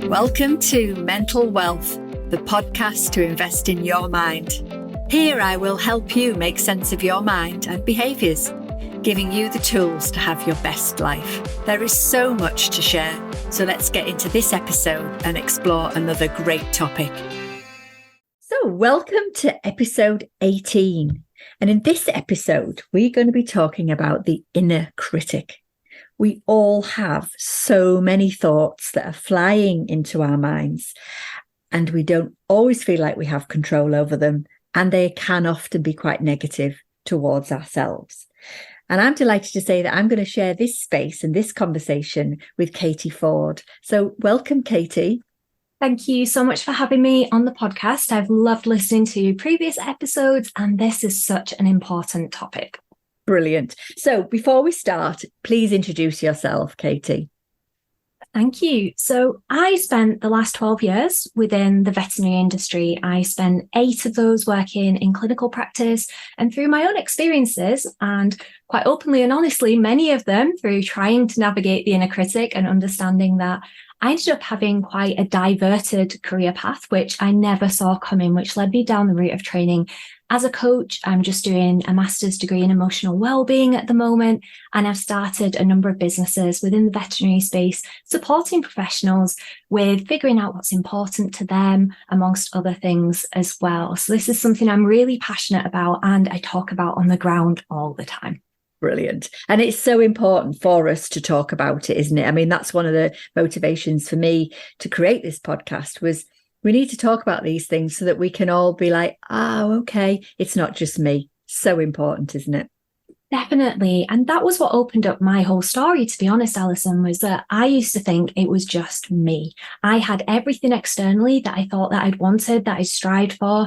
Welcome to Mental Wealth, the podcast to invest in your mind. Here I will help you make sense of your mind and behaviours, giving you the tools to have your best life. There is so much to share, so let's get into this episode and explore another great topic. So welcome to episode 18. And in this episode, we're going to be talking about the inner critic. We all have so many thoughts that are flying into our minds, and we don't always feel like we have control over them, and they can often be quite negative towards ourselves. And I'm delighted to say that I'm going to share this space and this conversation with Katie Ford. So welcome, Katie. Thank you so much for having me on the podcast. I've loved listening to previous episodes, and this is such an important topic. Brilliant. So before we start, please introduce yourself, Katie. Thank you. So I spent the last 12 years within the veterinary industry. I spent 8 of those working in clinical practice, and through my own experiences, and quite openly and honestly, many of them through trying to navigate the inner critic and understanding that I ended up having quite a diverted career path, which I never saw coming, which led me down the route of training as a coach. I'm just doing a master's degree in emotional well-being at the moment, and I've started a number of businesses within the veterinary space, supporting professionals with figuring out what's important to them, amongst other things as well. So this is something I'm really passionate about, and I talk about on the ground all the time. Brilliant. And it's so important for us to talk about it, isn't it? I mean, that's one of the motivations for me to create this podcast was we need to talk about these things so that we can all be like, oh, okay, it's not just me. So important, isn't it? Definitely. And that was what opened up my whole story, to be honest, Alison, was that I used to think it was just me. I had everything externally that I thought that I'd wanted, that I strived for.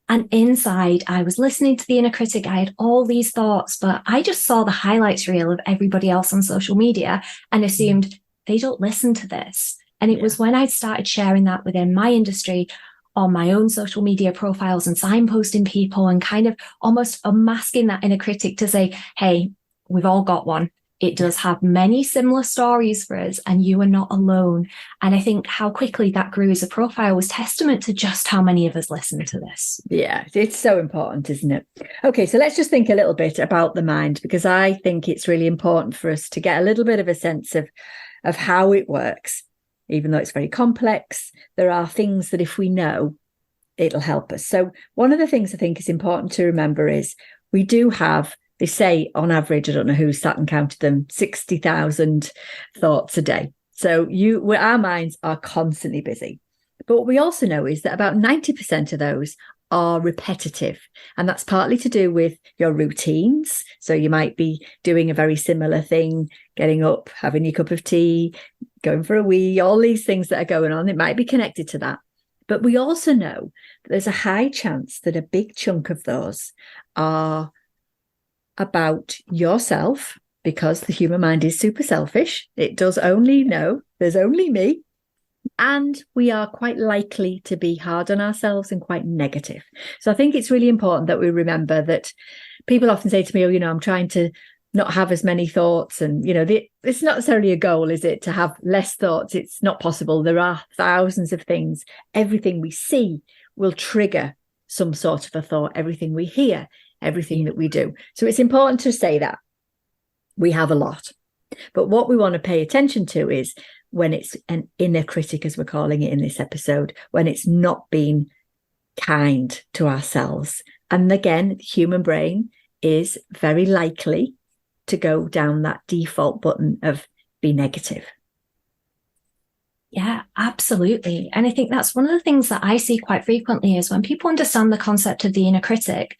And inside, I was listening to the inner critic. I had all these thoughts, but I just saw the highlights reel of everybody else on social media and assumed they don't listen to this. And it was when I started sharing that within my industry on my own social media profiles and signposting people and kind of almost unmasking that inner critic to say, hey, we've all got one. It does have many similar stories for us, and you are not alone. And I think how quickly that grew as a profile was testament to just how many of us listen to this. Yeah, it's so important, isn't it? Okay, so let's just think a little bit about the mind, because I think it's really important for us to get a little bit of a sense of how it works. Even though it's very complex, there are things that if we know, it'll help us. So one of the things I think is important to remember is we do have, they say on average, I don't know who sat and counted them, 60,000 thoughts a day. So our minds are constantly busy. But what we also know is that about 90% of those are repetitive. And that's partly to do with your routines. So you might be doing a very similar thing, getting up, having your cup of tea, going for a wee, all these things that are going on. It might be connected to that. But we also know that there's a high chance that a big chunk of those are about yourself, because the human mind is super selfish. It does only know there's only me. And we are quite likely to be hard on ourselves and quite negative. So I think it's really important that we remember that people often say to me, oh, I'm trying to not have as many thoughts. And, it's not necessarily a goal, is it, to have less thoughts? It's not possible. There are thousands of things. Everything we see will trigger some sort of a thought. Everything we hear, everything that we do. So it's important to say that we have a lot. But what we want to pay attention to is when it's an inner critic, as we're calling it in this episode, when it's not being kind to ourselves. And again, the human brain is very likely to go down that default button of be negative. Yeah, absolutely. And I think that's one of the things that I see quite frequently is when people understand the concept of the inner critic,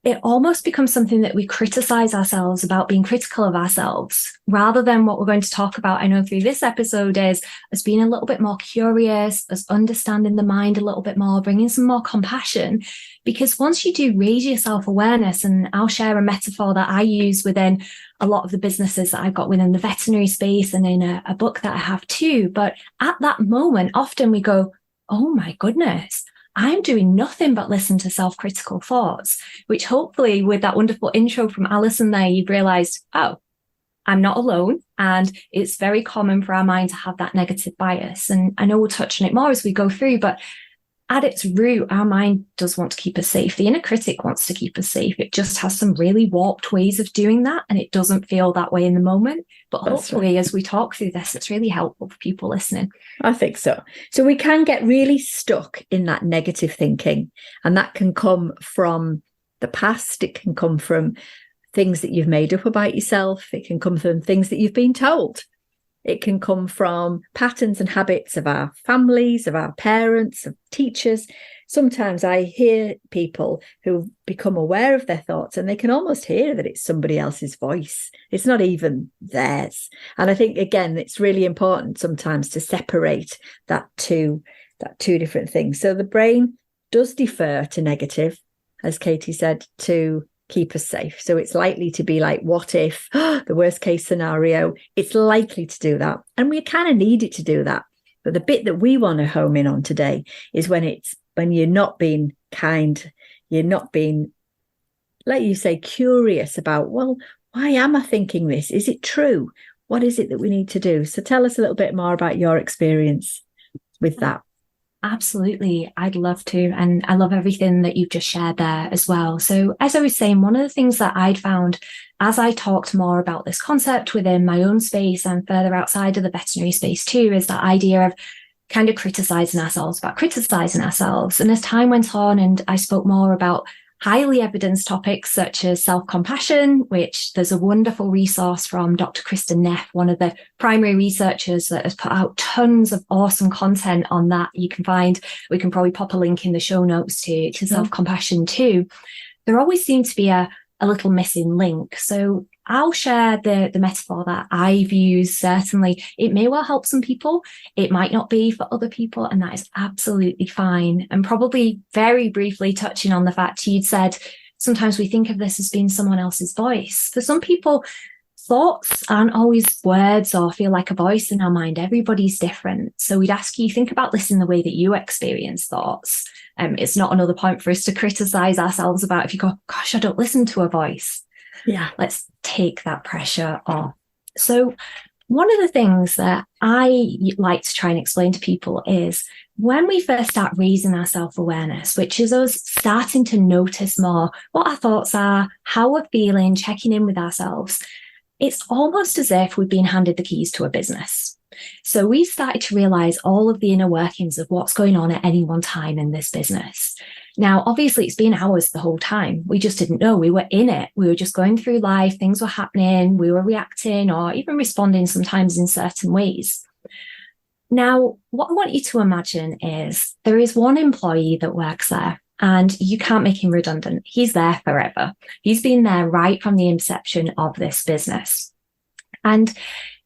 it almost becomes something that we criticize ourselves about, being critical of ourselves, rather than what we're going to talk about, I know, through this episode is as being a little bit more curious, as understanding the mind a little bit more, bringing some more compassion. Because once you do raise your self-awareness, and I'll share a metaphor that I use within a lot of the businesses that I've got within the veterinary space and in a book that I have too. But at that moment, often we go, oh my goodness, I'm doing nothing but listen to self-critical thoughts, which hopefully with that wonderful intro from Alison there, you've realized, oh, I'm not alone. And it's very common for our mind to have that negative bias. And I know we'll touch on it more as we go through, but at its root, our mind does want to keep us safe. The inner critic wants to keep us safe. It just has some really warped ways of doing that, and it doesn't feel that way in the moment. But hopefully, as we talk through this, it's really helpful for people listening. I think so. So we can get really stuck in that negative thinking, and that can come from the past. It can come from things that you've made up about yourself. It can come from things that you've been told. It can come from patterns and habits of our families, of our parents, of teachers. Sometimes I hear people who become aware of their thoughts and they can almost hear that it's somebody else's voice. It's not even theirs. And I think, again, it's really important sometimes to separate that two different things. So the brain does defer to negative, as Katie said, to keep us safe. So it's likely to be like, what if, the worst case scenario? It's likely to do that. And we kind of need it to do that. But the bit that we want to home in on today is when you're not being kind, you're not being, like you say, curious about, well, why am I thinking this? Is it true? What is it that we need to do? So tell us a little bit more about your experience with that. Absolutely. I'd love to. And I love everything that you've just shared there as well. So as I was saying, one of the things that I'd found as I talked more about this concept within my own space and further outside of the veterinary space too, is that idea of kind of criticizing ourselves. And as time went on and I spoke more about highly evidenced topics such as self-compassion, which there's a wonderful resource from Dr. Kristen Neff, one of the primary researchers that has put out tons of awesome content on that. We can probably pop a link in the show notes to self-compassion too. There always seems to be a little missing link. So I'll share the metaphor that I've used. Certainly, it may well help some people. It might not be for other people, and that is absolutely fine. And probably very briefly touching on the fact you'd said, sometimes we think of this as being someone else's voice. For some people, thoughts aren't always words or feel like a voice in our mind. Everybody's different. So we'd ask you, think about this in the way that you experience thoughts. It's not another point for us to criticize ourselves about if you go, gosh, I don't listen to a voice. Yeah, let's take that pressure off. So one of the things that I like to try and explain to people is when we first start raising our self-awareness, which is us starting to notice more what our thoughts are, how we're feeling, checking in with ourselves, it's almost as if we've been handed the keys to a business. So we started to realize all of the inner workings of what's going on at any one time in this business. Now, obviously, it's been ours the whole time. We just didn't know. We were in it. We were just going through life. Things were happening. We were reacting or even responding sometimes in certain ways. Now, what I want you to imagine is there is one employee that works there and you can't make him redundant. He's there forever. He's been there right from the inception of this business. And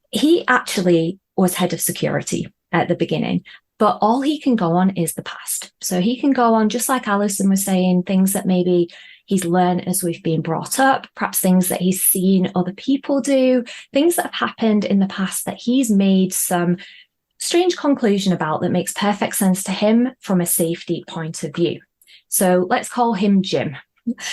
he actually was head of security at the beginning, but all he can go on is the past. So he can go on, just like Alison was saying, things that maybe he's learned as we've been brought up, perhaps things that he's seen other people do, things that have happened in the past that he's made some strange conclusion about that makes perfect sense to him from a safety point of view. So let's call him Jim.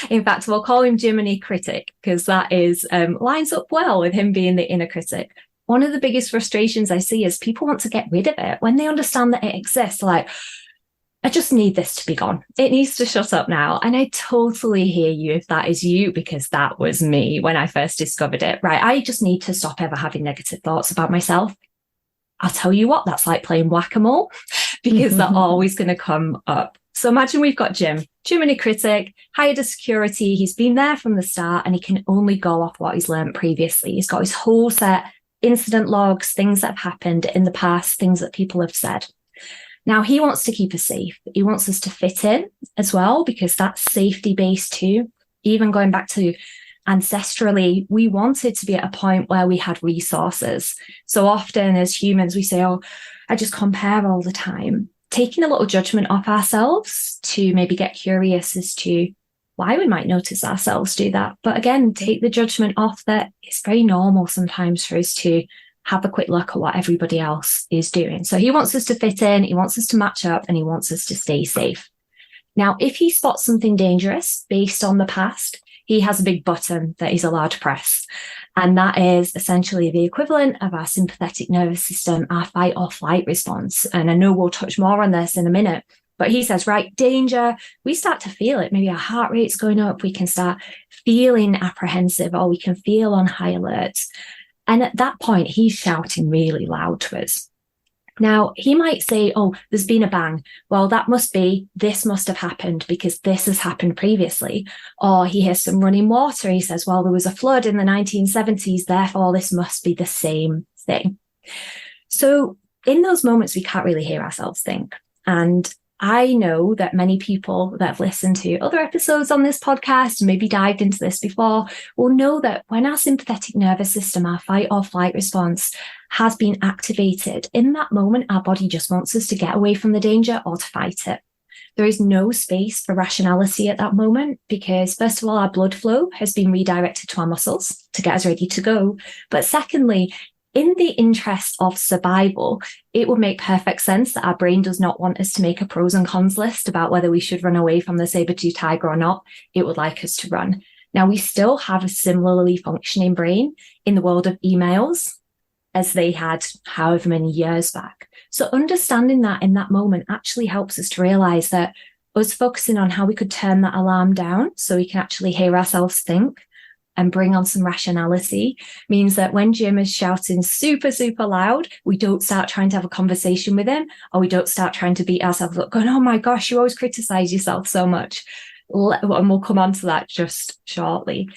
In fact, we'll call him Jiminy Critic because that is lines up well with him being the inner critic. One of the biggest frustrations I see is people want to get rid of it when they understand that it exists. Like, I just need this to be gone. It needs to shut up now. And I totally hear you if that is you, because that was me when I first discovered it, right? I just need to stop ever having negative thoughts about myself. I'll tell you what, that's like playing whack-a-mole because they're always going to come up. So imagine we've got Jiminy Critic, hired a security. He's been there from the start and he can only go off what he's learned previously. He's got his whole set incident logs, things that have happened in the past, things that people have said. Now, he wants to keep us safe. He wants us to fit in as well, because that's safety-based too. Even going back to ancestrally, we wanted to be at a point where we had resources. So often as humans, we say, oh, I just compare all the time. Taking a little judgment off ourselves to maybe get curious as to why we might notice ourselves do that. But again, take the judgment off that it's very normal sometimes for us to have a quick look at what everybody else is doing. So he wants us to fit in, he wants us to match up, and he wants us to stay safe. Now, if he spots something dangerous based on the past, he has a big button that he's allowed to press. And that is essentially the equivalent of our sympathetic nervous system, our fight or flight response. And I know we'll touch more on this in a minute, but he says, right, danger, we start to feel it. Maybe our heart rate's going up. We can start feeling apprehensive, or we can feel on high alert. And at that point, he's shouting really loud to us. Now, he might say, oh, there's been a bang. Well, this must have happened because this has happened previously. Or he hears some running water. He says, well, there was a flood in the 1970s. Therefore, this must be the same thing. So in those moments, we can't really hear ourselves think. And I know that many people that have listened to other episodes on this podcast and maybe dived into this before will know that when our sympathetic nervous system, our fight or flight response, has been activated, in that moment, our body just wants us to get away from the danger or to fight it. There is no space for rationality at that moment because, first of all, our blood flow has been redirected to our muscles to get us ready to go. But secondly, in the interest of survival, it would make perfect sense that our brain does not want us to make a pros and cons list about whether we should run away from the saber-toothed tiger or not. It would like us to run. Now, we still have a similarly functioning brain in the world of emails as they had however many years back. So understanding that in that moment actually helps us to realize that us focusing on how we could turn that alarm down so we can actually hear ourselves think and bring on some rationality means that when Jim is shouting super, super loud, we don't start trying to have a conversation with him, or we don't start trying to beat ourselves up going, oh my gosh, you always criticize yourself so much. And we'll come on to that just shortly.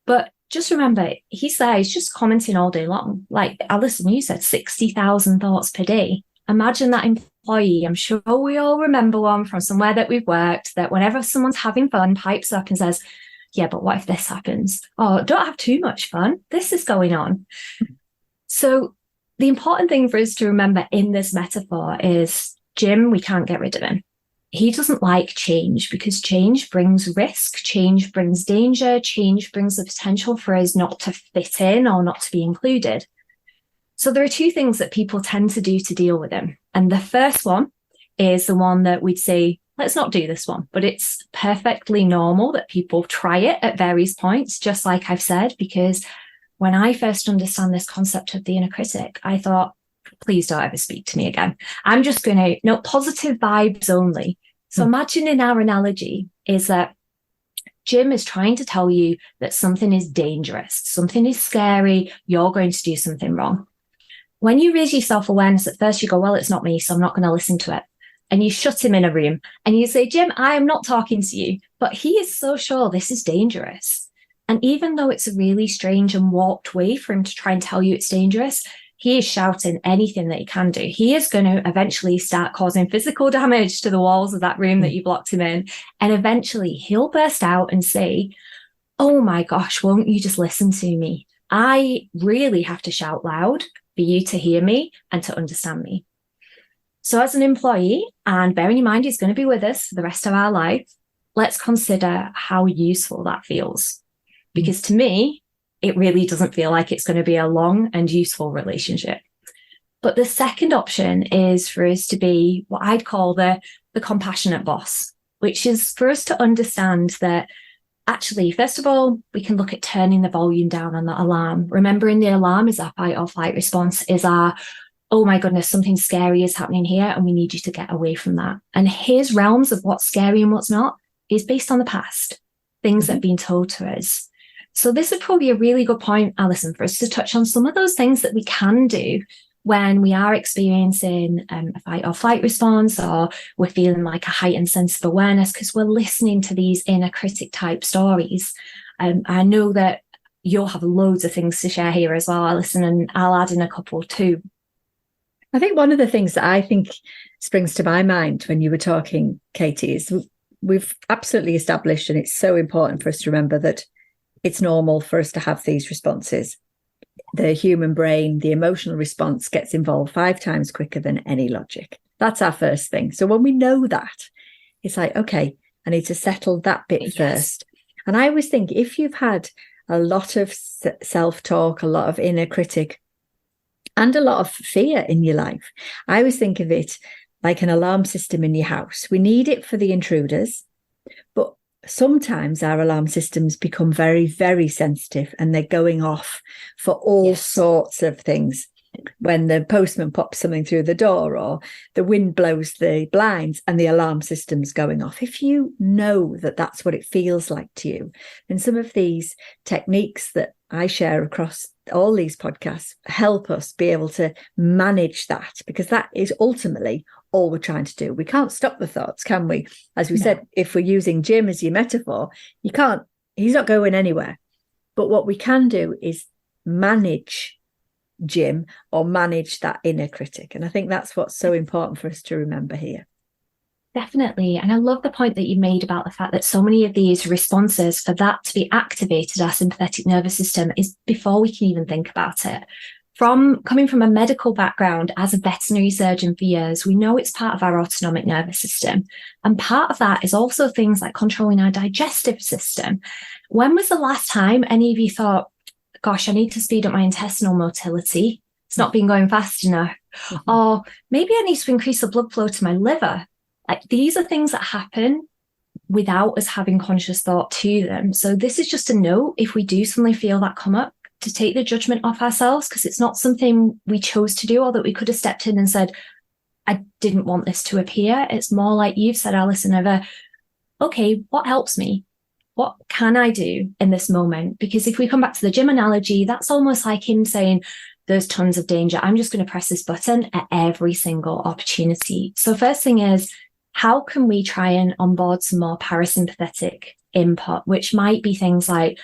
But just remember, he's there, he's just commenting all day long. Like Alison, you said 60,000 thoughts per day. Imagine that employee. I'm sure we all remember one from somewhere that we've worked, that whenever someone's having fun, pipes up and says, yeah, but what if this happens? Oh, don't have too much fun. This is going on. So the important thing for us to remember in this metaphor is Jim, we can't get rid of him. He doesn't like change because change brings risk, change brings danger, change brings the potential for us not to fit in or not to be included. So there are two things that people tend to do to deal with him. And the first one is the one that we'd say, let's not do this one, but it's perfectly normal that people try it at various points, just like I've said, because when I first understand this concept of the inner critic, I thought, please don't ever speak to me again. I'm just going to, no, positive vibes only. So imagine in our analogy is that Jim is trying to tell you that something is dangerous, something is scary, you're going to do something wrong. When you raise your self-awareness, at first you go, well, it's not me, so I'm not going to listen to it. And you shut him in a room and you say, Jim, I am not talking to you, but he is so sure this is dangerous. And even though it's a really strange and warped way for him to try and tell you it's dangerous, he is shouting anything that he can do. He is going to eventually start causing physical damage to the walls of that room that you blocked him in. And eventually he'll burst out and say, oh my gosh, won't you just listen to me? I really have to shout loud for you to hear me and to understand me. So as an employee, and bearing in mind he's going to be with us for the rest of our life, let's consider how useful that feels. Because to me, it really doesn't feel like it's going to be a long and useful relationship. But the second option is for us to be what I'd call the compassionate boss, which is for us to understand that actually, first of all, we can look at turning the volume down on that alarm. Remembering the alarm is our fight or flight response, is our oh my goodness, something scary is happening here and we need you to get away from that. And his realms of what's scary and what's not is based on the past, things that have been told to us. So this would probably be a really good point, Alison, for us to touch on some of those things that we can do when we are experiencing a fight or flight response, or we're feeling like a heightened sense of awareness because we're listening to these inner critic type stories. I know that you'll have loads of things to share here as well, Alison, and I'll add in a couple too. I think one of the things that I think springs to my mind when you were talking, Katie, is we've absolutely established, and it's so important for us to remember, that it's normal for us to have these responses. The human brain, the emotional response gets involved 5 times quicker than any logic. That's our first thing. So when we know that, it's like, okay, I need to settle that bit first. And I always think if you've had a lot of self-talk, a lot of inner critic, and a lot of fear in your life, I always think of it like an alarm system in your house. We need it for the intruders, but sometimes our alarm systems become very, very sensitive and they're going off for all sorts of things. When the postman pops something through the door or the wind blows the blinds and the alarm system's going off. If you know that that's what it feels like to you, then some of these techniques that I share across all these podcasts help us be able to manage that, because that is ultimately all we're trying to do. We can't stop the thoughts, can we? As we said, if we're using Jim as your metaphor, he's not going anywhere. But what we can do is manage Jim or manage that inner critic. And I think that's what's so important for us to remember here. Definitely. And I love the point that you made about the fact that so many of these responses, for that to be activated, our sympathetic nervous system, is before we can even think about it. Coming from a medical background as a veterinary surgeon for years, we know it's part of our autonomic nervous system. And part of that is also things like controlling our digestive system. When was the last time any of you thought, gosh, I need to speed up my intestinal motility. It's not been going fast enough. Mm-hmm. Or maybe I need to increase the blood flow to my liver. Like, these are things that happen without us having conscious thought to them. So this is just a note, if we do suddenly feel that come up, to take the judgment off ourselves, because it's not something we chose to do or that we could have stepped in and said, I didn't want this to appear. It's more like you've said, Alison, okay, what helps me? What can I do in this moment? Because if we come back to the Jim analogy, that's almost like him saying, there's tons of danger. I'm just going to press this button at every single opportunity. So first thing is, how can we try and onboard some more parasympathetic input, which might be things like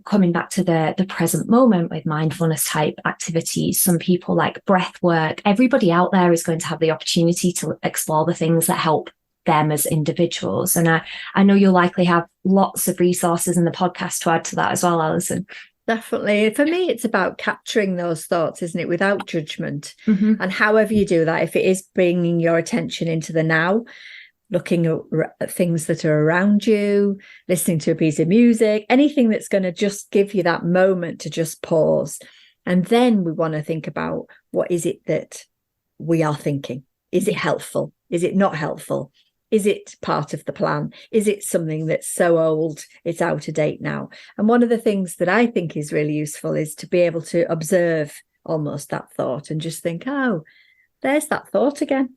coming back to the present moment with mindfulness type activities. Some people like breath work. Everybody out there is going to have the opportunity to explore the things that help them as individuals. And I know you'll likely have lots of resources in the podcast to add to that as well, Alison. Definitely. For me, it's about capturing those thoughts, isn't it, without judgment. Mm-hmm. And however you do that, if it is bringing your attention into the now, looking at things that are around you, listening to a piece of music, anything that's going to just give you that moment to just pause. And then we want to think about, what is it that we are thinking? Is it helpful? Is it not helpful? Is it part of the plan? Is it something that's so old it's out of date now? And one of the things that I think is really useful is to be able to observe almost that thought and just think, oh, there's that thought again,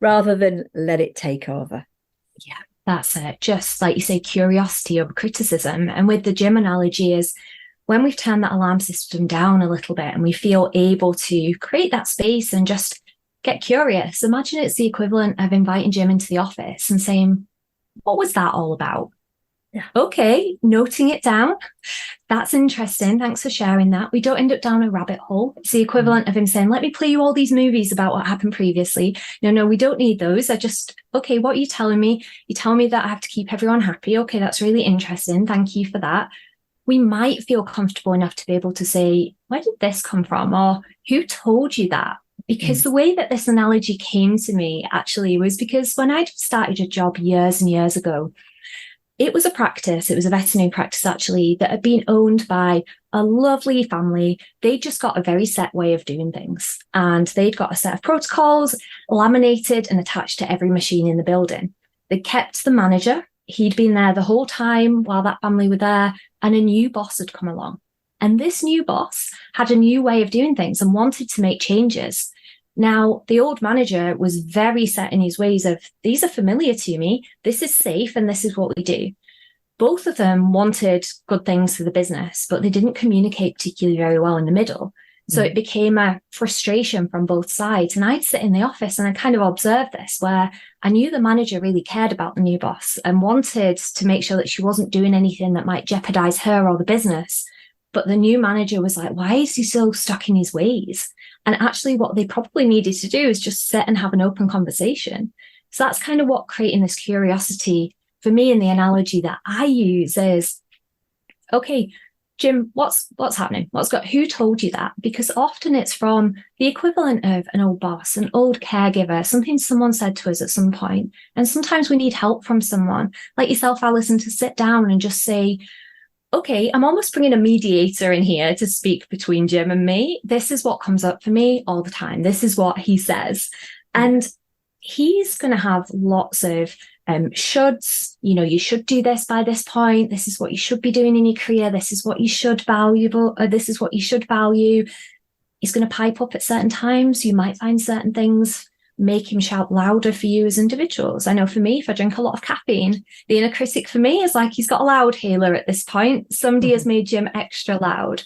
rather than let it take over. Yeah, that's it. Just like you say, curiosity over criticism. And with the Jim analogy is, when we've turned that alarm system down a little bit and we feel able to create that space and just get curious. Imagine it's the equivalent of inviting Jim into the office and saying, what was that all about? Yeah. Okay, noting it down. That's interesting. Thanks for sharing that. We don't end up down a rabbit hole. It's the equivalent of him saying, let me play you all these movies about what happened previously. No, we don't need those. Okay, what are you telling me? You tell me that I have to keep everyone happy. Okay, that's really interesting. Thank you for that. We might feel comfortable enough to be able to say, where did this come from? Or who told you that? Because the way that this analogy came to me actually was because when I started a job years and years ago, it was a practice. It was a veterinary practice actually that had been owned by a lovely family. They just got a very set way of doing things, and they'd got a set of protocols laminated and attached to every machine in the building. They kept the manager. He'd been there the whole time while that family were there, and a new boss had come along. And this new boss had a new way of doing things and wanted to make changes. Now, the old manager was very set in his ways of, these are familiar to me, this is safe, and this is what we do. Both of them wanted good things for the business, but they didn't communicate particularly very well in the middle. So it became a frustration from both sides. And I'd sit in the office and I kind of observed this, where I knew the manager really cared about the new boss and wanted to make sure that she wasn't doing anything that might jeopardize her or the business. But the new manager was like, why is he so stuck in his ways? And actually what they probably needed to do is just sit and have an open conversation. So that's kind of what creating this curiosity for me in the analogy that I use is, okay, Jim, what's happening? Who told you that? Because often it's from the equivalent of an old boss, an old caregiver, something someone said to us at some point. And sometimes we need help from someone like yourself, Alison, to sit down and just say, okay, I'm almost bringing a mediator in here to speak between Jim and me. This is what comes up for me all the time. This is what he says. And he's going to have lots of shoulds, you should do this by this point. This is what you should be doing in your career. This is what you should value, or this is what you should value. He's going to pipe up at certain times. You might find certain things make him shout louder for you as individuals. I know for me, if I drink a lot of caffeine, the inner critic for me is like, he's got a loud healer at this point. Somebody has made Jim extra loud.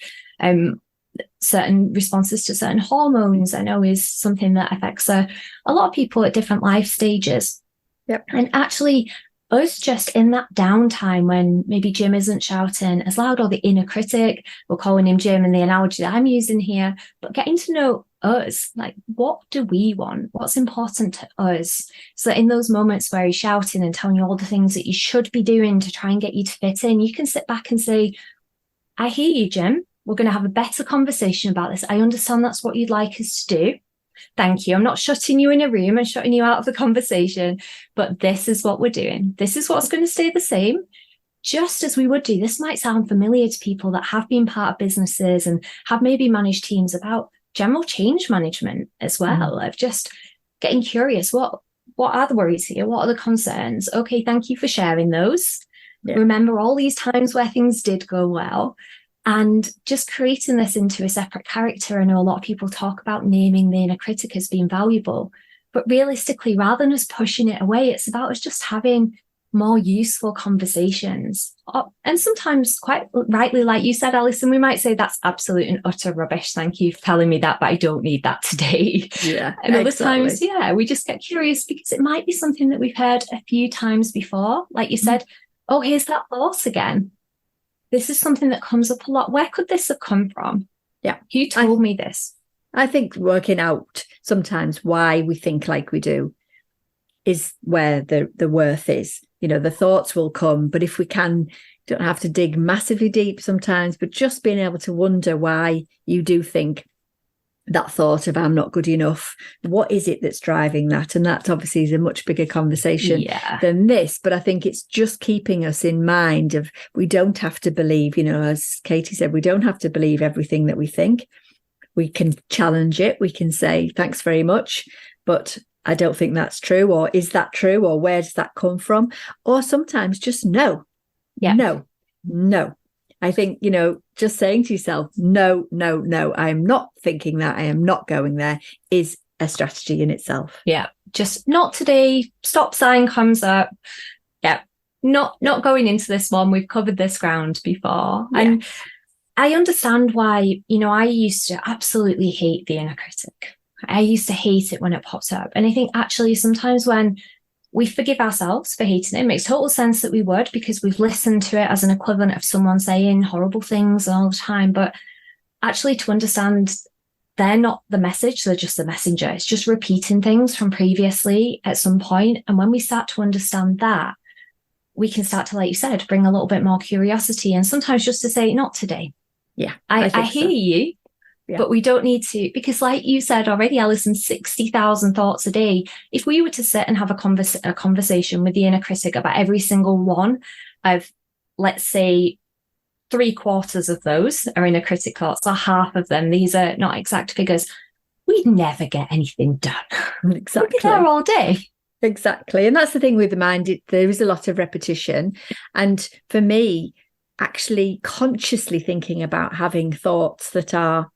Certain responses to certain hormones, I know, is something that affects a lot of people at different life stages. Yep. And actually, us just in that downtime when maybe Jim isn't shouting as loud, or the inner critic, we're calling him Jim in the analogy that I'm using here, but getting to know us, like, what do we want? What's important to us? So that in those moments where he's shouting and telling you all the things that you should be doing to try and get you to fit in, you can sit back and say, I hear you, Jim. We're going to have a better conversation about this. I understand that's what you'd like us to do. Thank you. I'm not shutting you in a room and shutting you out of the conversation, but this is what we're doing. This is what's going to stay the same, just as we would do. This might sound familiar to people that have been part of businesses and have maybe managed teams, about general change management as well, of just getting curious. What are the worries here? What are the concerns? Okay, thank you for sharing those. Yeah. Remember all these times where things did go well. And just creating this into a separate character. I know a lot of people talk about naming the inner critic as being valuable, but realistically, rather than us pushing it away, it's about us just having more useful conversations. And sometimes, quite rightly, like you said, Alison, we might say that's absolute and utter rubbish. Thank you for telling me that, but I don't need that today. Yeah. And other times, we just get curious because it might be something that we've heard a few times before. Like you said, oh, here's that thought again. This is something that comes up a lot. Where could this have come from? Yeah. Who told me this? I think working out sometimes why we think like we do is where the worth is. The thoughts will come, but if we don't have to dig massively deep sometimes, but just being able to wonder why you do think that thought of I'm not good enough. What is it that's driving that? And that obviously is a much bigger conversation than this. But I think it's just keeping us in mind of we don't have to believe, as Katie said, we don't have to believe everything that we think. We can challenge it. We can say, thanks very much, but I don't think that's true. Or is that true? Or where does that come from? Or sometimes just no. Yeah. No. I think, just saying to yourself, no, I am not thinking that, I am not going there, is a strategy in itself. Yeah. Just not today. Stop sign comes up. Yeah. Not going into this one. We've covered this ground before. Yeah. And I understand why, I used to absolutely hate the inner critic. I used to hate it when it popped up. And I think actually sometimes when we forgive ourselves for hating it. It makes total sense that we would, because we've listened to it as an equivalent of someone saying horrible things all the time. But actually to understand they're not the message, they're just the messenger. It's just repeating things from previously at some point. And when we start to understand that, we can start to, like you said, bring a little bit more curiosity, and sometimes just to say, not today. Yeah, I hear you. Yeah. But we don't need to, because like you said already, Alison, 60,000 thoughts a day. If we were to sit and have a conversation with the inner critic about every single one of, let's say, 3/4 of those are inner critic thoughts, or half of them, these are not exact figures, we'd never get anything done. Exactly. We'd be there all day. Exactly. And that's the thing with the mind. There is a lot of repetition. And for me, actually consciously thinking about having thoughts that are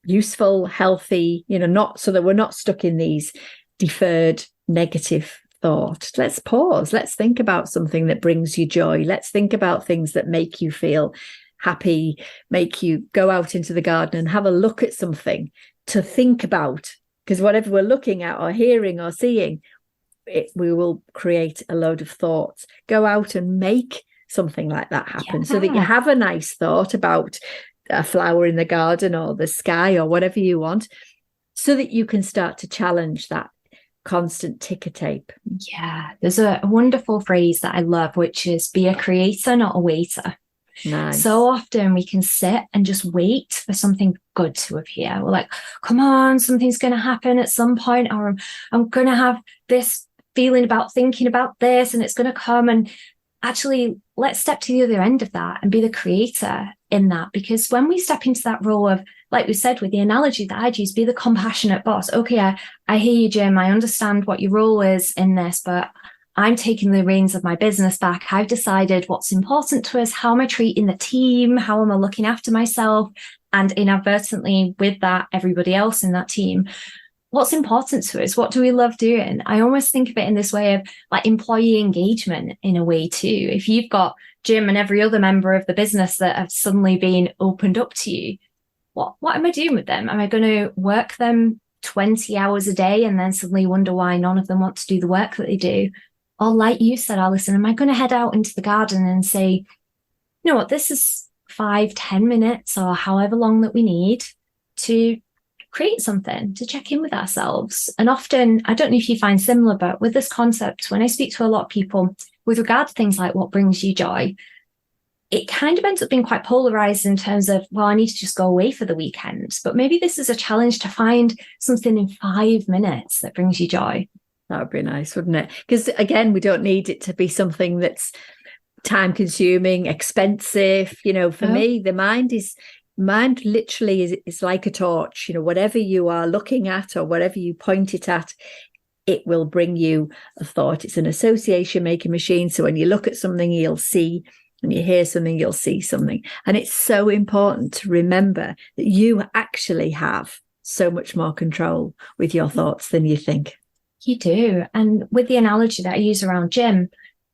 useful, healthy, not so that we're not stuck in these deferred negative thoughts. Let's pause. Let's think about something that brings you joy. Let's think about things that make you feel happy, make you go out into the garden and have a look at something to think about. Because whatever we're looking at or hearing or seeing, we will create a load of thoughts. Go out and make something like that happen, so that you have a nice thought about a flower in the garden or the sky or whatever you want, so that you can start to challenge that constant ticker tape. Yeah, there's a wonderful phrase that I love, which is be a creator, not a waiter. Nice. So often we can sit and just wait for something good to appear. We're like, come on, something's going to happen at some point, or I'm going to have this feeling about thinking about this and it's going to come. And actually, let's step to the other end of that and be the creator in that. Because when we step into that role of, like we said, with the analogy that I'd use, be the compassionate boss. Okay, I hear you, Jim. I understand what your role is in this, but I'm taking the reins of my business back. I've decided what's important to us. How am I treating the team? How am I looking after myself? And inadvertently with that, everybody else in that team. What's important to us? What do we love doing? I almost think of it in this way of like employee engagement in a way too. If you've got Jim and every other member of the business that have suddenly been opened up to you, what am I doing with them? Am I going to work them 20 hours a day and then suddenly wonder why none of them want to do the work that they do? Or like you said, Alison, am I going to head out into the garden and say, you know what, this is 5-10 minutes or however long that we need to create something, to check in with ourselves. And often, I don't know if you find similar, but with this concept, when I speak to a lot of people with regard to things like what brings you joy, it kind of ends up being quite polarized in terms of, well, I need to just go away for the weekend. But maybe this is a challenge to find something in 5 minutes that brings you joy. That would be nice, wouldn't it? Because again, we don't need it to be something that's time consuming, expensive. You know, for me, the mind literally is like a torch. You know, whatever you are looking at or whatever you point it at, it will bring you a thought. It's an association making machine. So when you look at something, you'll see, when you hear something, you'll see something. And it's so important to remember that you actually have so much more control with your thoughts than you think. You do. And with the analogy that I use around Jim,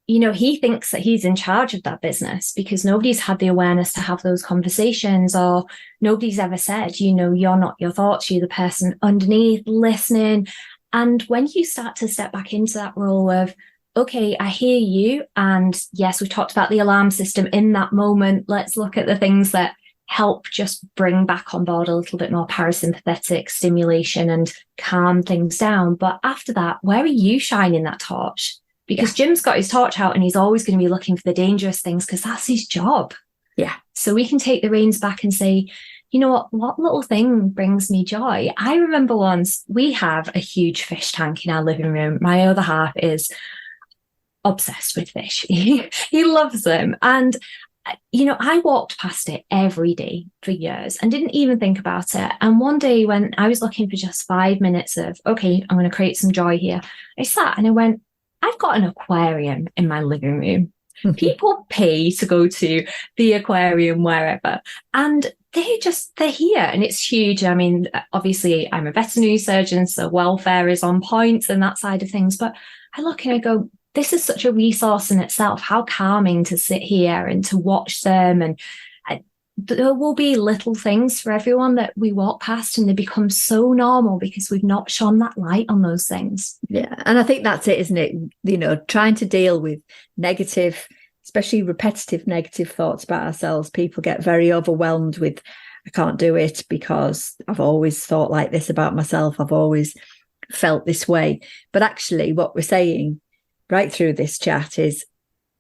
you know, he thinks that he's in charge of that business because nobody's had the awareness to have those conversations, or nobody's ever said, you know, you're not your thoughts, you're the person underneath listening. And when you start to step back into that role of, okay, I hear you. And yes, we talked about the alarm system in that moment. Let's look at the things that help just bring back on board a little bit more parasympathetic stimulation and calm things down. But after that, where are you shining that torch? Because Jim's got his torch out and he's always going to be looking for the dangerous things because that's his job. Yeah. So we can take the reins back and say, you know what little thing brings me joy? I remember once we have a huge fish tank in our living room. My other half is obsessed with fish. He loves them. And you know, I walked past it every day for years and didn't even think about it. And one day when I was looking for just 5 minutes of, okay, I'm going to create some joy here, I sat and I went, I've got an aquarium in my living room. People pay to go to the aquarium wherever, and they're here and it's huge. I mean, obviously I'm a veterinary surgeon, so welfare is on point and that side of things. But I look and I go, this is such a resource in itself. How calming to sit here and to watch them. And there will be little things for everyone that we walk past and they become so normal because we've not shone that light on those things. Yeah. And I think that's it, isn't it? You know, trying to deal with negative, especially repetitive negative thoughts about ourselves. People get very overwhelmed with, I can't do it because I've always thought like this about myself. I've always felt this way. But actually what we're saying right through this chat is,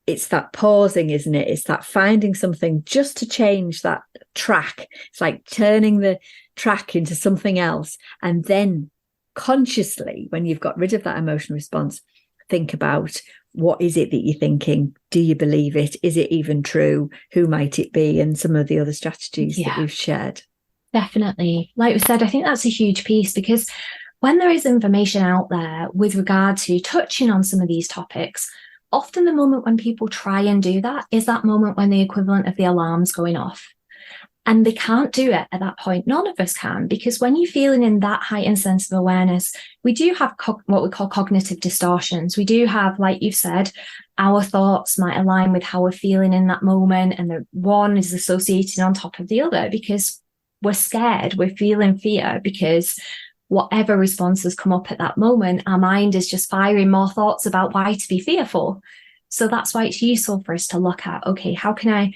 it's that pausing, isn't it? It's that finding something just to change that track. It's like turning the track into something else. And then consciously, when you've got rid of that emotional response, think about, what is it that you're thinking? Do you believe it? Is it even true? Who might it be? And some of the other strategies that we've shared. Definitely. Like we said, I think that's a huge piece because when there is information out there with regard to touching on some of these topics, often the moment when people try and do that is that moment when the equivalent of the alarm's going off. And they can't do it at that point. None of us can, because when you're feeling in that heightened sense of awareness, we do have what we call cognitive distortions. We do have, like you've said, our thoughts might align with how we're feeling in that moment. And the one is associated on top of the other because we're scared. We're feeling fear because whatever responses come up at that moment, our mind is just firing more thoughts about why to be fearful. So that's why it's useful for us to look at, okay, how can I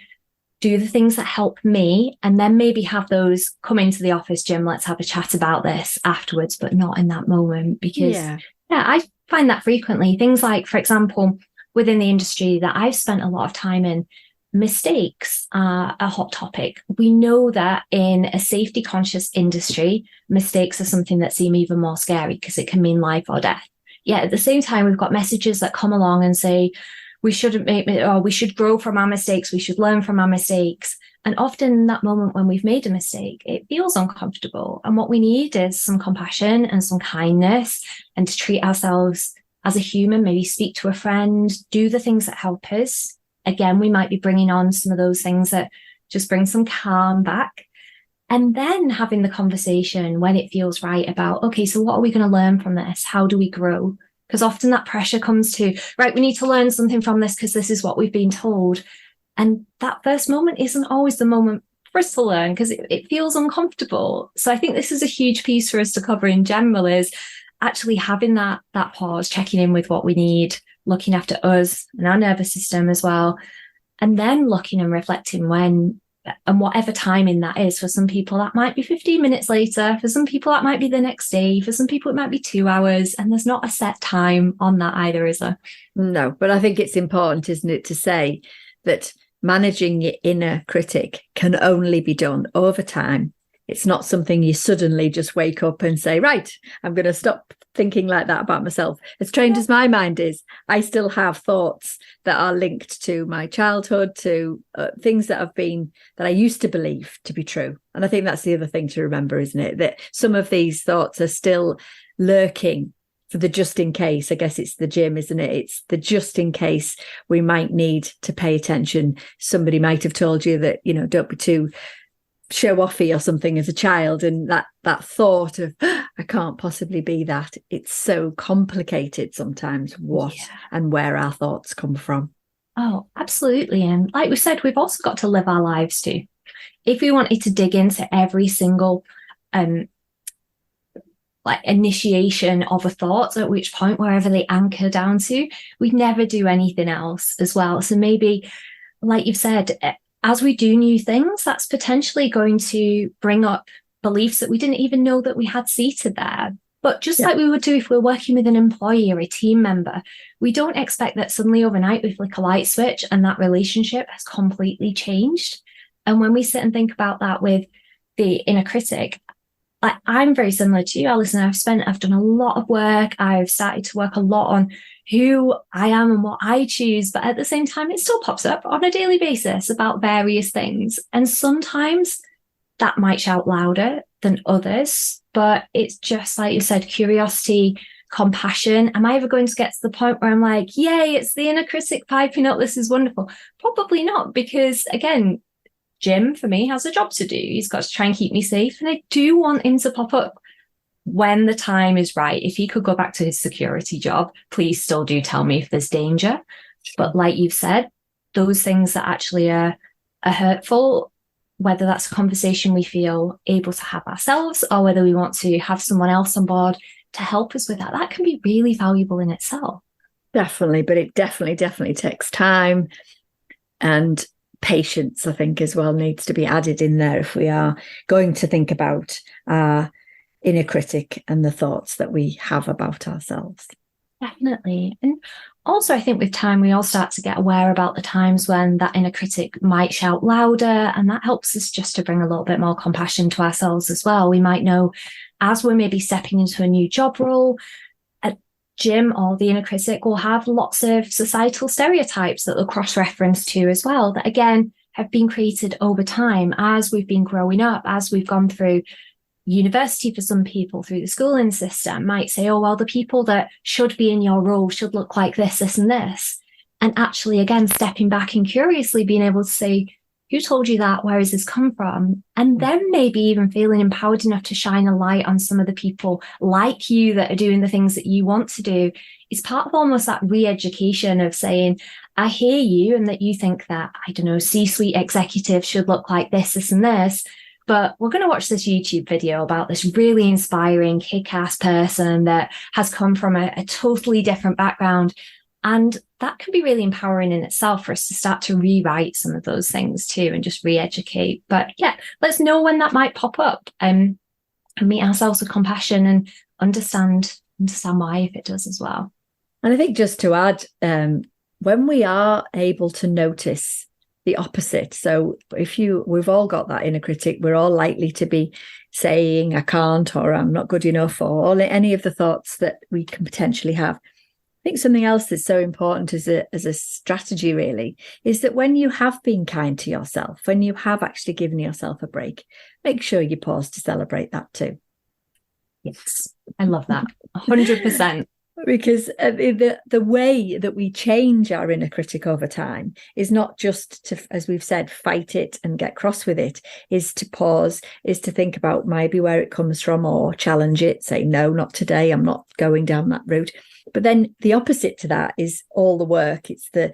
do the things that help me? And then maybe have those come into the office, Jim, let's have a chat about this afterwards, but not in that moment. Because I find that frequently. Things like, for example, within the industry that I've spent a lot of time in, mistakes are a hot topic. We know that in a safety conscious industry, mistakes are something that seem even more scary because it can mean life or death. Yet at the same time, we've got messages that come along and say, we shouldn't make, or we should grow from our mistakes. We should learn from our mistakes. And often in that moment when we've made a mistake, it feels uncomfortable. And what we need is some compassion and some kindness and to treat ourselves as a human, maybe speak to a friend, do the things that help us. Again, we might be bringing on some of those things that just bring some calm back. And then having the conversation when it feels right about, okay, so what are we going to learn from this? How do we grow? Because often that pressure comes to, right, we need to learn something from this because this is what we've been told. And that first moment isn't always the moment for us to learn because it feels uncomfortable. So I think this is a huge piece for us to cover in general, is actually having that pause, checking in with what we need, looking after us and our nervous system as well. And then looking and reflecting when, and whatever timing that is. For some people, that might be 15 minutes later. For some people, that might be the next day. For some people, it might be 2 hours. And there's not a set time on that either, is there? No, but I think it's important, isn't it, to say that managing your inner critic can only be done over time. It's not something you suddenly just wake up and say, right, I'm going to stop thinking like that about myself. As trained as my mind is, I still have thoughts that are linked to my childhood, to things that I used to believe to be true. And I think that's the other thing to remember, isn't it? That some of these thoughts are still lurking for the just in case. I guess it's the gym, isn't it? It's the just in case we might need to pay attention. Somebody might have told you that, don't be too show offy or something as a child, and that thought of I can't possibly be that. It's so complicated sometimes and where our thoughts come from. Oh, absolutely. And like we said, we've also got to live our lives too. If we wanted to dig into every single initiation of a thought, at which point wherever they anchor down to, we'd never do anything else as well. So maybe, like you've said, as we do new things, that's potentially going to bring up beliefs that we didn't even know that we had seated there. But just like we would do if we're working with an employee or a team member, we don't expect that suddenly overnight we flick a light switch and that relationship has completely changed. And when we sit and think about that with the inner critic, I'm very similar to you, Alison. I've done a lot of work. I've started to work a lot on who I am and what I choose. But at the same time, it still pops up on a daily basis about various things. And sometimes that might shout louder than others. But it's just like you said, curiosity, compassion. Am I ever going to get to the point where I'm like, yay, it's the inner critic piping up. This is wonderful. Probably not, because again, Jim, for me, has a job to do. He's got to try and keep me safe. And I do want him to pop up when the time is right. If he could go back to his security job, please still do tell me if there's danger. But like you've said, those things that actually are hurtful, whether that's a conversation we feel able to have ourselves or whether we want to have someone else on board to help us with that, that can be really valuable in itself. Definitely. But it definitely takes time, and patience, I think, as well, needs to be added in there if we are going to think about our inner critic and the thoughts that we have about ourselves. Definitely. And also, I think with time, we all start to get aware about the times when that inner critic might shout louder, and that helps us just to bring a little bit more compassion to ourselves as well. We might know as we're maybe stepping into a new job role, Jim or the inner critic will have lots of societal stereotypes that they'll cross-reference to as well, that again have been created over time as we've been growing up, as we've gone through university. For some people, through the schooling system, might say, oh, well, the people that should be in your role should look like this, this, and this. And actually, again, stepping back and curiously being able to say, who told you that? Where has this come from? And then maybe even feeling empowered enough to shine a light on some of the people like you that are doing the things that you want to do. It's part of almost that re-education of saying, I hear you, and that you think that, I don't know, C-suite executives should look like this, this, and this. But we're going to watch this YouTube video about this really inspiring, kick-ass person that has come from a totally different background. And that can be really empowering in itself for us to start to rewrite some of those things too and just re-educate. But yeah, let's know when that might pop up and meet ourselves with compassion and understand why if it does as well. And I think just to add, when we are able to notice the opposite, so we've all got that inner critic, we're all likely to be saying I can't, or I'm not good enough, or any of the thoughts that we can potentially have. I think something else that's so important as a strategy really is that when you have been kind to yourself, when you have actually given yourself a break, make sure you pause to celebrate that too. Yes, I love that. 100%. Because the way that we change our inner critic over time is not just to, as we've said, fight it and get cross with it, is to pause, is to think about maybe where it comes from, or challenge it, say, no, not today, I'm not going down that route. But then the opposite to that is all the work. It's the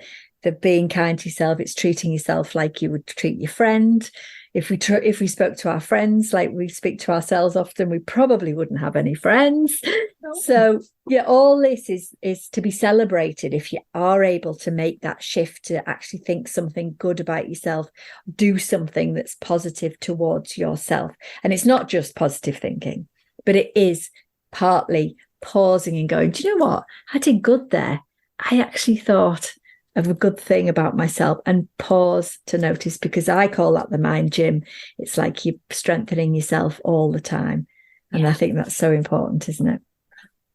being kind to yourself. It's treating yourself like you would treat your friend. If we spoke to our friends like we speak to ourselves often, we probably wouldn't have any friends. No. So yeah, all this is to be celebrated if you are able to make that shift to actually think something good about yourself, do something that's positive towards yourself. And it's not just positive thinking, but it is partly pausing and going, do you know what? I did good there. I actually thought of a good thing about myself, and pause to notice, because I call that the mind gym. It's like you're strengthening yourself all the time. And yeah. I think that's so important, isn't it?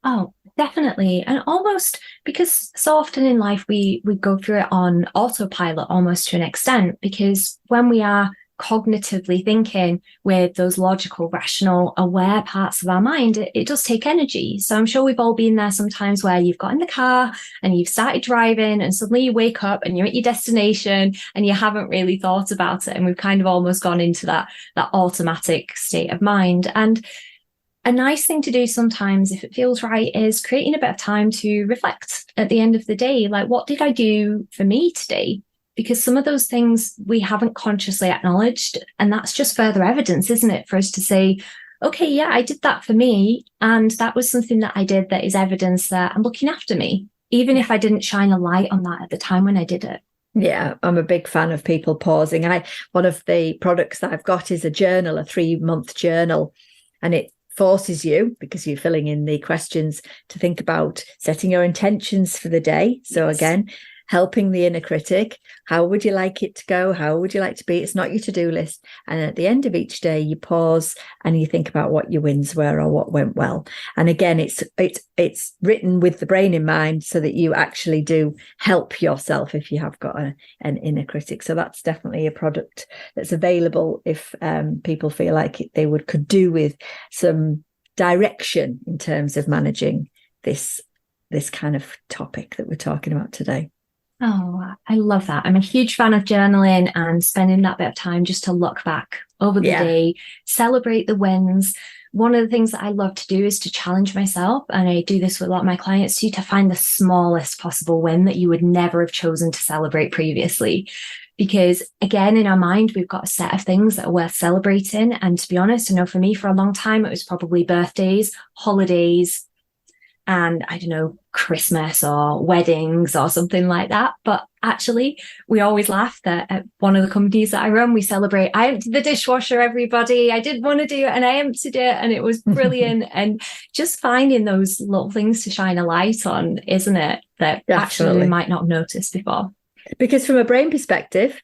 Oh, definitely. And almost, because so often in life we go through it on autopilot almost to an extent, because when we are cognitively thinking with those logical, rational, aware parts of our mind, it does take energy. So I'm sure we've all been there sometimes where you've got in the car and you've started driving and suddenly you wake up and you're at your destination and you haven't really thought about it. And we've kind of almost gone into that automatic state of mind. And a nice thing to do sometimes, if it feels right, is creating a bit of time to reflect at the end of the day. Like, what did I do for me today? Because some of those things we haven't consciously acknowledged. And that's just further evidence, isn't it, for us to say, okay, yeah, I did that for me. And that was something that I did that is evidence that I'm looking after me, even if I didn't shine a light on that at the time when I did it. Yeah, I'm a big fan of people pausing. One of the products that I've got is a journal, a 3-month journal, and it forces you, because you're filling in the questions, to think about setting your intentions for the day. So yes. Again, helping the inner critic. How would you like it to go? How would you like to be? It's not your to-do list. And at the end of each day, you pause and you think about what your wins were or what went well. And again, it's written with the brain in mind, so that you actually do help yourself if you have got an inner critic. So that's definitely a product that's available if people feel like they could do with some direction in terms of managing this kind of topic that we're talking about today. Oh, I love that. I'm a huge fan of journaling and spending that bit of time just to look back over the day, celebrate the wins. One of the things that I love to do is to challenge myself, and I do this with a lot of my clients too, to find the smallest possible win that you would never have chosen to celebrate previously. Because again, in our mind, we've got a set of things that are worth celebrating. And to be honest, I know for me, for a long time, it was probably birthdays, holidays, and I don't know, Christmas or weddings or something like that. But actually, we always laugh that at one of the companies that I run, we celebrate, I emptied the dishwasher, everybody. I didn't want to do it and I emptied it and it was brilliant. And just finding those little things to shine a light on, isn't it? That actually we might not have noticed before. Because from a brain perspective,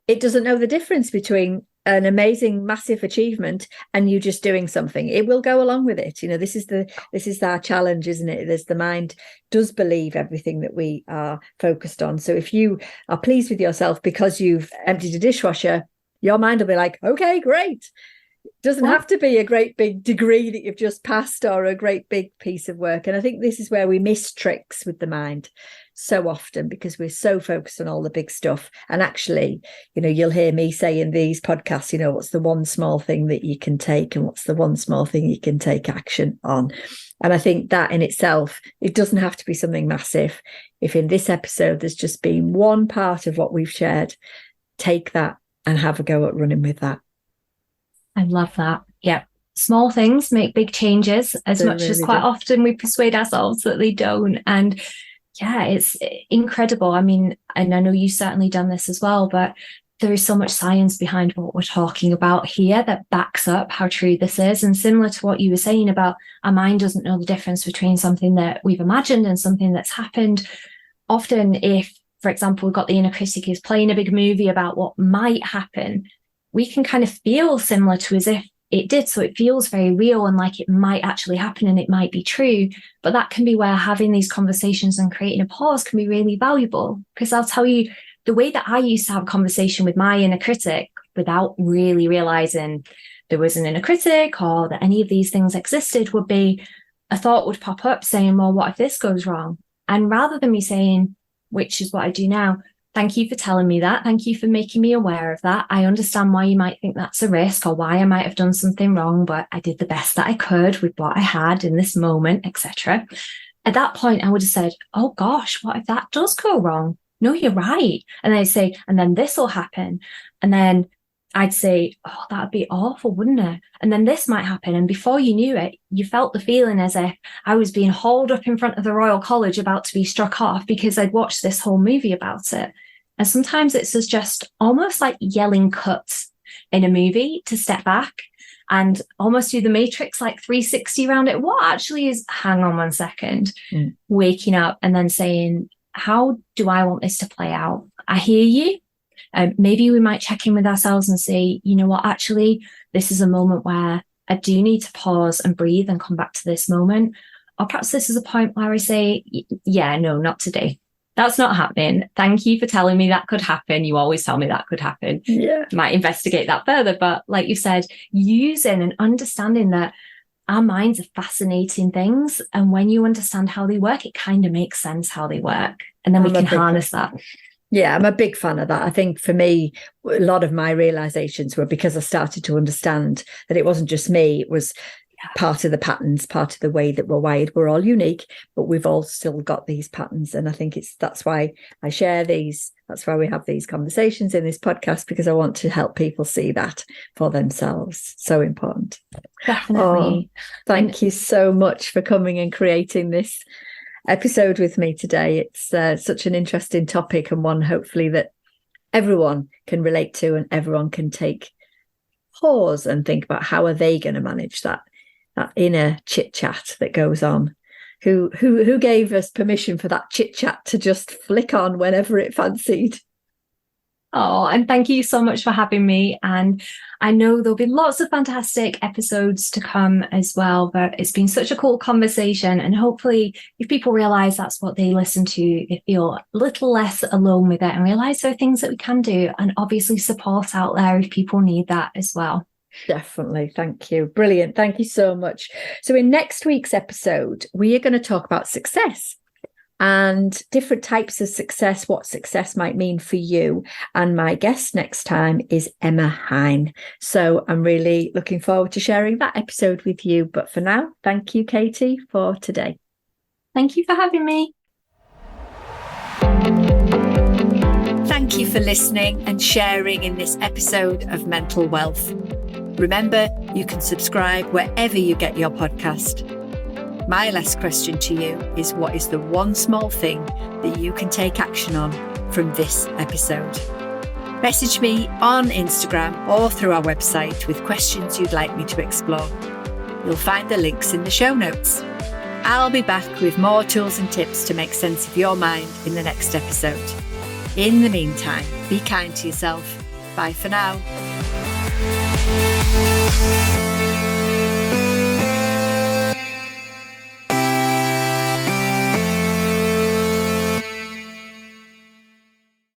it doesn't know the difference between an amazing, massive achievement and you just doing something. It will go along with it. You know, this is our challenge, isn't it? There's the mind does believe everything that we are focused on. So if you are pleased with yourself because you've emptied a dishwasher, your mind will be like, okay, great. It doesn't have to be a great big degree that you've just passed or a great big piece of work. And I think this is where we miss tricks with the mind so often, because we're so focused on all the big stuff. And actually, you know, you'll hear me say in these podcasts, you know, what's the one small thing that you can take and what's the one small thing you can take action on. And I think that in itself, it doesn't have to be something massive. If in this episode, there's just been one part of what we've shared, take that and have a go at running with that. I love that. Yeah. Small things make big changes, as much as quite often we persuade ourselves that they don't. And yeah, it's incredible. I mean, and I know you've certainly done this as well, but there is so much science behind what we're talking about here that backs up how true this is. And similar to what you were saying about our mind doesn't know the difference between something that we've imagined and something that's happened. Often if, for example, we've got the inner critic is playing a big movie about what might happen, we can kind of feel similar to as if it did. So it feels very real and like it might actually happen and it might be true. But that can be where having these conversations and creating a pause can be really valuable. Because I'll tell you, the way that I used to have a conversation with my inner critic without really realizing there was an inner critic or that any of these things existed would be, a thought would pop up saying, well, what if this goes wrong? And rather than me saying, which is what I do now, thank you for telling me that. Thank you for making me aware of that. I understand why you might think that's a risk or why I might have done something wrong, but I did the best that I could with what I had in this moment, etc. At that point, I would have said, oh gosh, what if that does go wrong? No, you're right. And I'd say, and then this will happen. And then I'd say, oh, that'd be awful, wouldn't it? And then this might happen. And before you knew it, you felt the feeling as if I was being hauled up in front of the Royal College about to be struck off because I'd watched this whole movie about it. And sometimes it's just almost like yelling cuts in a movie to step back and almost do the Matrix like 360 around it. What actually is, hang on 1 second, waking up and then saying, how do I want this to play out? I hear you. Maybe we might check in with ourselves and say, you know what, actually, this is a moment where I do need to pause and breathe and come back to this moment. Or perhaps this is a point where I say, yeah, no, not today. That's not happening. Thank you for telling me that could happen. You always tell me that could happen. Yeah. Might investigate that further. But like you said, using and understanding that our minds are fascinating things. And when you understand how they work, it kind of makes sense how they work. And then we can harness that. Yeah, I'm a big fan of that. I think for me, a lot of my realizations were because I started to understand that it wasn't just me. It was part of the patterns, part of the way that we're wired. We're all unique, but we've all still got these patterns. And I think that's why I share these. That's why we have these conversations in this podcast, because I want to help people see that for themselves. So important. Definitely. Thank you so much for coming and creating this episode with me today. It's such an interesting topic, and one hopefully that everyone can relate to and everyone can take pause and think about how are they going to manage that inner chit chat that goes on. Who gave us permission for that chit chat to just flick on whenever it fancied? Oh, and thank you so much for having me. And I know there'll be lots of fantastic episodes to come as well, but it's been such a cool conversation. And hopefully if people realize that's what they listen to, they feel a little less alone with it and realize there are things that we can do, and obviously support out there if people need that as well. Definitely. Thank you. Brilliant. Thank you so much. So in next week's episode, we are going to talk about success and different types of success, what success might mean for you. And my guest next time is Emma Hine. So I'm really looking forward to sharing that episode with you. But for now, thank you, Katie, for today. Thank you for having me. Thank you for listening and sharing in this episode of Mental Wealth. Remember, you can subscribe wherever you get your podcast. My last question to you is, what is the one small thing that you can take action on from this episode? Message me on Instagram or through our website with questions you'd like me to explore. You'll find the links in the show notes. I'll be back with more tools and tips to make sense of your mind in the next episode. In the meantime, be kind to yourself. Bye for now.